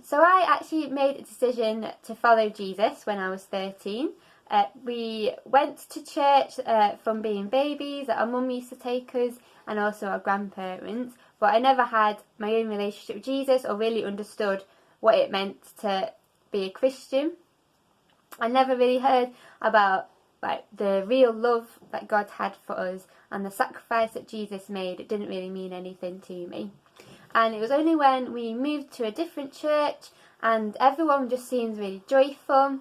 So I actually made a decision to follow Jesus when I was 13. We went to church from being babies. Our mum used to take us, and also our grandparents. But I never had my own relationship with Jesus or really understood what it meant to be a Christian. I never really heard about the real love that God had for us and the sacrifice that Jesus made. It didn't really mean anything to me. And it was only when we moved to a different church and everyone just seems really joyful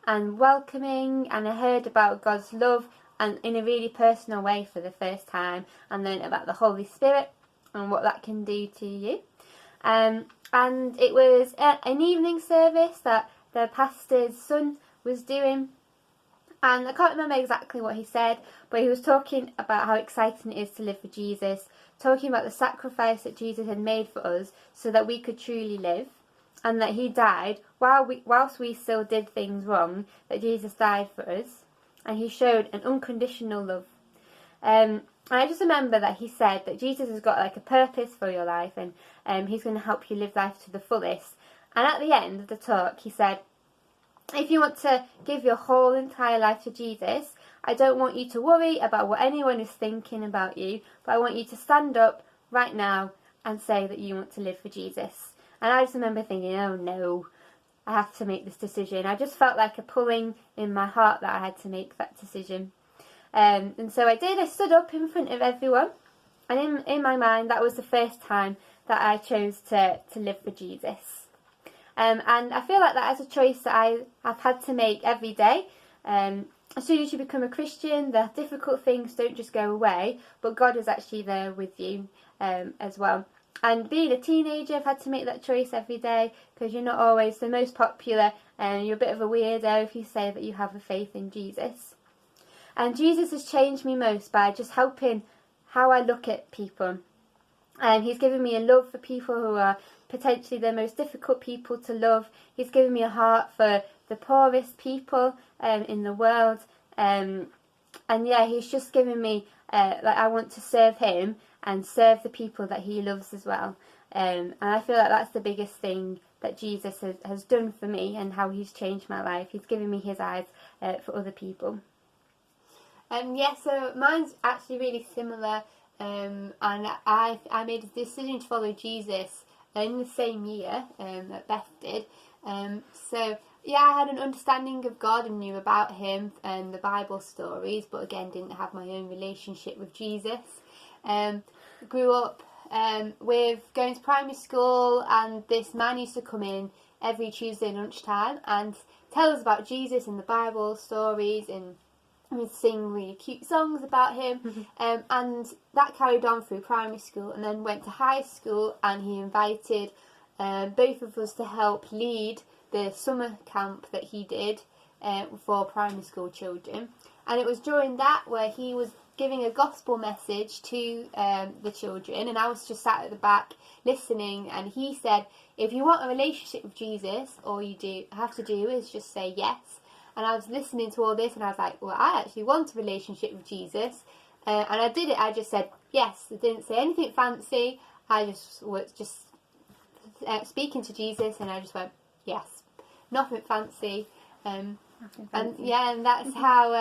and welcoming, and I heard about God's love and in a really personal way for the first time, and learned about the Holy Spirit and what that can do to you. And it was an evening service that the pastor's son was doing, and I can't remember exactly what he said, but he was talking about how exciting it is to live for Jesus, talking about the sacrifice that Jesus had made for us so that we could truly live, and that he died whilst we still did things wrong, that Jesus died for us, and he showed an unconditional love. And I just remember that he said that Jesus has got a purpose for your life, and he's going to help you live life to the fullest. And at the end of the talk, he said, if you want to give your whole entire life to Jesus, I don't want you to worry about what anyone is thinking about you, but I want you to stand up right now and say that you want to live for Jesus. And I just remember thinking, oh no, I have to make this decision. I just felt like a pulling in my heart that I had to make that decision. And so I did. I stood up in front of everyone, and in my mind that was the first time that I chose to live for Jesus. And I feel like that is a choice that I've had to make every day. As soon as you become a Christian, the difficult things don't just go away, but God is actually there with you as well. And being a teenager, I've had to make that choice every day, because you're not always the most popular, and you're a bit of a weirdo if you say that you have a faith in Jesus. And Jesus has changed me most by just helping how I look at people. And he's given me a love for people who are potentially the most difficult people to love. He's given me a heart for the poorest people in the world. And yeah, he's just given me, I want to serve him and serve the people that he loves as well. And I feel like that's the biggest thing that Jesus has done for me, and how he's changed my life. He's given me his eyes for other people. So mine's actually really similar. And I made a decision to follow Jesus in the same year that Beth did. I had an understanding of God and knew about him and the Bible stories, but again didn't have my own relationship with Jesus. Grew up with going to primary school, and this man used to come in every Tuesday lunchtime and tell us about Jesus and the Bible stories, and we'd sing really cute songs about him. And that carried on through primary school, and then went to high school, and he invited both of us to help lead the summer camp that he did for primary school children. And it was during that where he was giving a gospel message to the children, and I was just sat at the back listening, and he said, if you want a relationship with Jesus, all you have to do is just say yes. And I was listening to all this, and I was like, well, I actually want a relationship with Jesus. And I did it. I just said yes. I didn't say anything fancy. I just was speaking to Jesus, and I just went yes. Nothing fancy. And that's how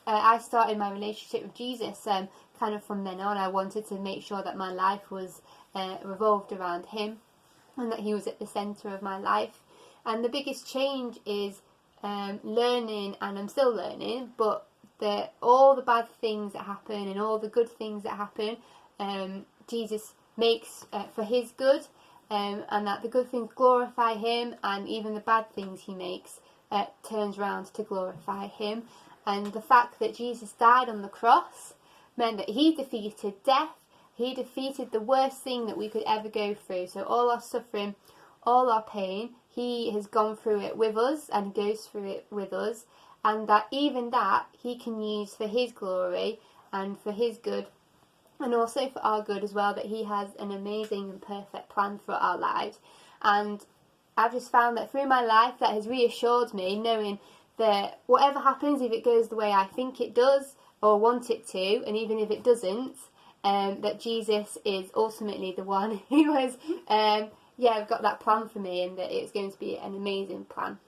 I started my relationship with Jesus. Kind of from then on, I wanted to make sure that my life was revolved around him, and that he was at the centre of my life. And the biggest change is learning, and I'm still learning, but all the bad things that happen and all the good things that happen, Jesus makes for his good, and that the good things glorify him, and even the bad things he makes turns around to glorify him. And the fact that Jesus died on the cross meant that he defeated death. He defeated the worst thing that we could ever go through. So all our suffering, all our pain, he has gone through it with us and goes through it with us. And that even that he can use for his glory and for his good, and also for our good as well, that he has an amazing and perfect plan for our lives. And I've just found that through my life that has reassured me, knowing that whatever happens, if it goes the way I think it does or want it to, and even if it doesn't, that Jesus is ultimately the one who has yeah, I've got that plan for me, and that it's going to be an amazing plan.